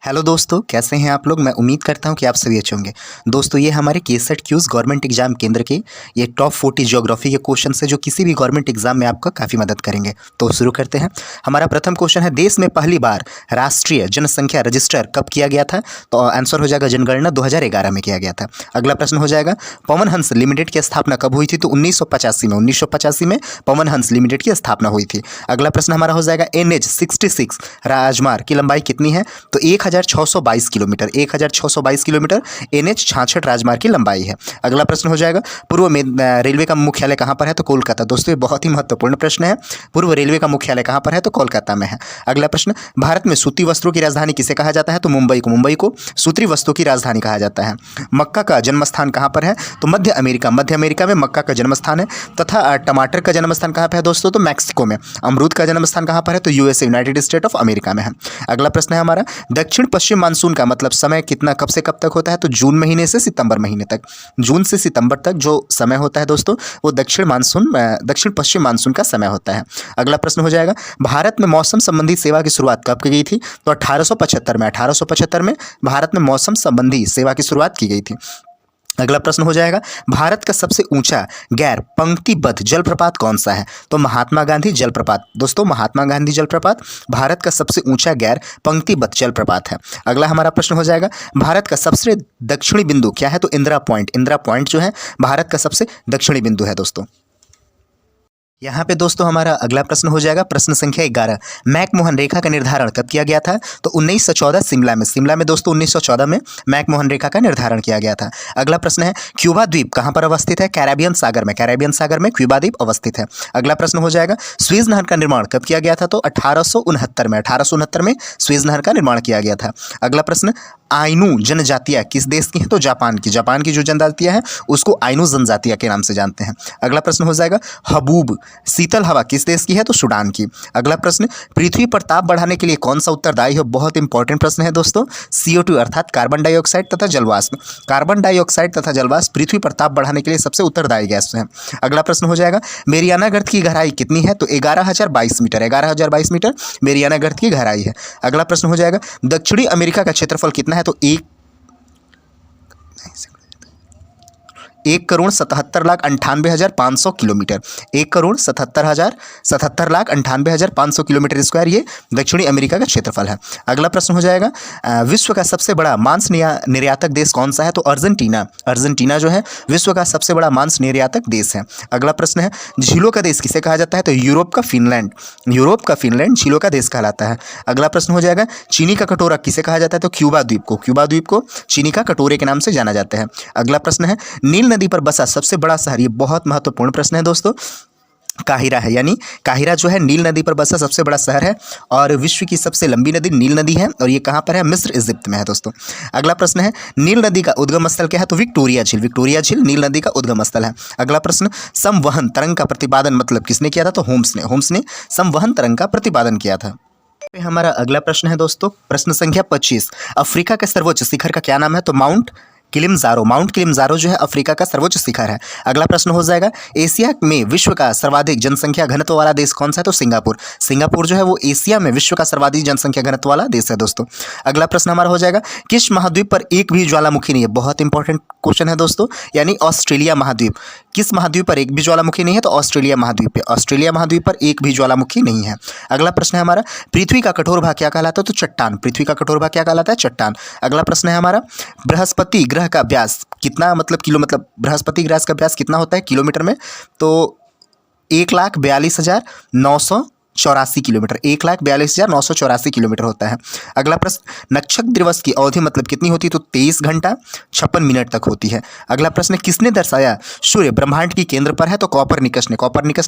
Hello दोस्तों, कैसे हैं आप लोग। मैं उम्मीद करता हूं कि आप सभी अच्छे होंगे। दोस्तों, ये हमारे केसेट क्यूज गवर्नमेंट एग्जाम केंद्र के ये टॉप 40 ज्योग्राफी के क्वेश्चन है जो किसी भी गवर्नमेंट एग्जाम में आपका काफ़ी मदद करेंगे। तो शुरू करते हैं। हमारा प्रथम क्वेश्चन है, देश में पहली बार राष्ट्रीय जनसंख्या रजिस्टर कब किया गया था। तो आंसर हो जाएगा जनगणना 2011 में किया गया था। अगला प्रश्न हो जाएगा, पवन हंस लिमिटेड की स्थापना कब हुई थी। तो 1985 में पवन हंस लिमिटेड की स्थापना हुई थी। अगला प्रश्न हमारा हो जाएगा, NH-66 राजमार्ग की लंबाई कितनी है। तो 1622 किलोमीटर 1622 किलोमीटर NH-66 राजमार्ग की लंबाई है। अगला प्रश्न हो जाएगा, पूर्व में रेलवे का मुख्यालय कहाँ पर है। तो कोलकाता। दोस्तों, ये बहुत ही महत्वपूर्ण प्रश्न है। पूर्व रेलवे का मुख्यालय कहाँ पर है। तो कोलकाता में है। अगला प्रश्न, भारत में सूती वस्त्रों की राजधानी किसे कहा जाता है। तो मुंबई को सूती वस्त्रों की राजधानी कहा जाता है। मक्का का जन्मस्थान कहाँ पर है। तो मध्य अमेरिका में मक्का का जन्मस्थान है। तथा टमाटर का जन्मस्थान कहाँ पर है दोस्तों। तो मैक्सिको में। अमरूद का जन्मस्थान कहाँ पर है। तो USA United state of America में है। अगला प्रश्न है हमारा, दक्षिण पश्चिम मानसून का मतलब समय कितना कब से कब तक होता है। तो जून महीने से सितंबर महीने तक। जून से सितंबर तक जो समय होता है दोस्तों, वो दक्षिण पश्चिम मानसून का समय होता है। अगला प्रश्न हो जाएगा, भारत में मौसम संबंधी सेवा की शुरुआत कब की गई थी। तो 1875 में भारत में मौसम संबंधी सेवा की शुरुआत की गई थी। अगला प्रश्न हो जाएगा, भारत का सबसे ऊंचा गैर पंक्तिबद्ध जलप्रपात कौन सा है। तो महात्मा गांधी जलप्रपात। दोस्तों, महात्मा गांधी जलप्रपात भारत का सबसे ऊंचा गैर पंक्तिबद्ध जलप्रपात है। अगला हमारा प्रश्न हो जाएगा, भारत का सबसे दक्षिणी बिंदु क्या है। तो इंदिरा पॉइंट जो है भारत का सबसे दक्षिणी बिंदु है दोस्तों। यहाँ पे दोस्तों हमारा अगला प्रश्न हो जाएगा, प्रश्न संख्या 11, मैकमोहन रेखा का निर्धारण कब किया गया था। तो 1914 शिमला में दोस्तों 1914 में मैकमोहन रेखा का निर्धारण किया गया था। अगला प्रश्न है, क्यूबा द्वीप कहाँ पर अवस्थित है। कैरेबियन सागर में क्यूबा द्वीप अवस्थित है। अगला प्रश्न हो जाएगा, स्वेज नहर का निर्माण कब किया गया था। तो 1869 में स्वेज नहर का निर्माण किया गया था। अगला प्रश्न, आइनू जनजातियाँ किस देश की हैं। तो जापान की जो जनजातियाँ हैं उसको आइनू जनजातियाँ के नाम से जानते हैं। अगला प्रश्न हो जाएगा, हबूब शीतल हवा किस देश की है। तो सूडान की। अगला प्रश्न, पृथ्वी पर ताप बढ़ाने के लिए कौन सा उत्तरदायी है। बहुत इंपॉर्टेंट प्रश्न है दोस्तों। CO2 अर्थात कार्बन डाइऑक्साइड तथा जलवाष्प पृथ्वी पर ताप बढ़ाने के लिए सबसे उत्तरदायी गैस है। अगला प्रश्न हो जाएगा, मेरियाना गर्त की गहराई कितनी है। तो 11,022 मीटर मेरियाना गर्त की गहराई है। अगला प्रश्न हो जाएगा, दक्षिणी अमेरिका का क्षेत्रफल कितना है। तो 1,77,98,500 किलोमीटर 1,77,98,500 किलोमीटर स्क्वायर ये दक्षिणी अमेरिका का क्षेत्रफल है। अगला प्रश्न हो जाएगा, विश्व का सबसे बड़ा मांस निर्यातक देश कौन सा है। तो अर्जेंटीना जो है विश्व का सबसे बड़ा मांस निर्यातक देश है। अगला प्रश्न है, झीलों का देश किसे कहा जाता है। तो यूरोप का फिनलैंड झीलों का देश कहलाता है। अगला प्रश्न हो जाएगा, चीनी का कटोरा किसे कहा जाता है। तो क्यूबा द्वीप को चीनी का कटोरे के नाम से जाना जाता है। अगला प्रश्न है, नील नदी पर बसा सबसे बड़ा शहर। ये बहुत महत्वपूर्ण प्रश्न है दोस्तों। काहिरा है, यानी काहिरा जो है नील नदी पर बसा सबसे बड़ा शहर है और विश्व की सबसे लंबी नदी नील नदी है और ये कहाँ पर है। मिस्र इजिप्ट में है दोस्तों। अगला प्रश्न है, नील नदी का उद्गम स्थल क्या है। तो विक्टोरिया झील नील नदी का उद्गम स्थल है। अगला प्रश्न, संवहन तरंग का प्रतिपादन मतलब किसने किया था। तो होम्स ने संवहन तरंग का प्रतिपादन किया था। हमारा अगला प्रश्न है दोस्तों, प्रश्न संख्या 25, अफ्रीका के सर्वोच्च शिखर का क्या नाम है। तो माउंट किलिमंजारो जो है अफ्रीका का सर्वोच्च शिखर है। अगला प्रश्न हो जाएगा, एशिया में विश्व का सर्वाधिक जनसंख्या घनत्व वाला देश कौन सा है। तो सिंगापुर जो है वो एशिया में विश्व का सर्वाधिक जनसंख्या घनत्व वाला देश है दोस्तों। अगला प्रश्न हमारा हो जाएगा, किस महाद्वीप पर एक भी ज्वालामुखी नहीं है। बहुत इंपॉर्टेंट क्वेश्चन है दोस्तों, यानी ऑस्ट्रेलिया महाद्वीप। किस महाद्वीप पर एक भी ज्वालामुखी नहीं है। तो ऑस्ट्रेलिया महाद्वीप पर एक भी ज्वालामुखी नहीं है। अगला प्रश्न है हमारा, पृथ्वी का कठोर भाग क्या कहलाता है। तो चट्टान। अगला प्रश्न है हमारा, बृहस्पति ग्रह का व्यास कितना बृहस्पति ग्रह का व्यास कितना होता है किलोमीटर में। तो 1,42,984 किलोमीटर 1,42,984 किलोमीटर होता है। अगला प्रश्न, नक्षत्र दिवस की अवधि कितनी होती है। तो 23 घंटा 56 मिनट तक होती है। अगला प्रश्न, किसने दर्शाया सूर्य ब्रह्मांड की केंद्र पर है। तो कॉपरनिकस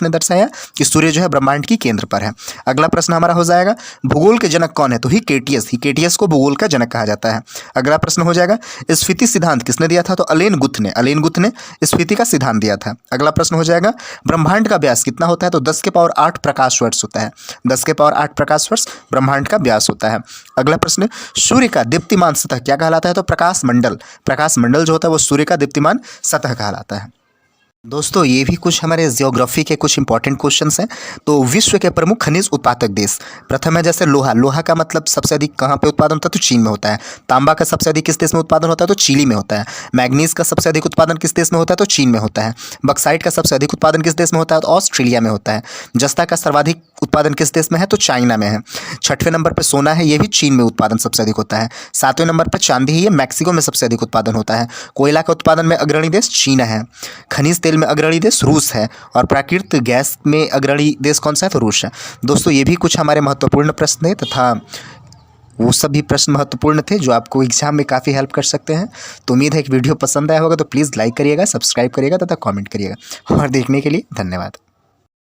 ने दर्शाया कि सूर्य जो है ब्रह्मांड की केंद्र पर है। अगला प्रश्न हमारा हो जाएगा, भूगोल के जनक कौन है। तो हिकेटियस को भूगोल का जनक कहा जाता है। अगला प्रश्न हो जाएगा, स्फीति सिद्धांत किसने दिया था। तो अलेन गुथ ने स्फीति का सिद्धांत दिया था। अगला प्रश्न हो जाएगा, ब्रह्मांड का व्यास कितना होता है। तो 10 के पावर 8 प्रकाश वर्ष होता है। 10 के पावर 8 प्रकाश वर्ष ब्रह्मांड का व्यास होता है। अगला प्रश्न, सूर्य का दीप्तिमान सतह क्या कहलाता है। तो प्रकाश मंडल जो होता है वो सूर्य का दीप्तिमान सतह कहलाता है। दोस्तों ये भी कुछ हमारे जियोग्राफी के कुछ इंपॉर्टेंट क्वेश्चंस हैं। तो विश्व के प्रमुख खनिज उत्पादक देश, प्रथम है जैसे लोहा। लोहा का मतलब सबसे अधिक कहाँ पे उत्पादन होता है? तो चीन में होता है। तांबा का सबसे अधिक किस देश में उत्पादन होता है? तो चिली में होता है। मैग्नीज का सबसे अधिक उत्पादन किस देश में होता है? तो चीन में होता है। बक्साइट का सबसे अधिक उत्पादन किस देश में होता है? तो ऑस्ट्रेलिया में होता है। जस्ता का सर्वाधिक उत्पादन किस देश में है? तो चाइना में है। छठवें नंबर पर सोना है, ये भी चीन में उत्पादन सबसे अधिक होता है। सातवें नंबर पर चांदी है, ये मैक्सिको में सबसे अधिक उत्पादन होता है। कोयला का उत्पादन में अग्रणी देश चीन है। खनिज तेल में अग्रणी देश रूस है। और प्राकृतिक गैस में अग्रणी देश कौन सा है? तो रूस है। दोस्तों ये भी कुछ हमारे महत्वपूर्ण प्रश्न है तथा वो सभी प्रश्न महत्वपूर्ण थे जो आपको एग्जाम में काफ़ी हेल्प कर सकते हैं। तो उम्मीद है कि वीडियो पसंद आया होगा, तो प्लीज़ लाइक करिएगा, सब्सक्राइब करिएगा तथा कमेंट करिएगा। और देखने के लिए धन्यवाद।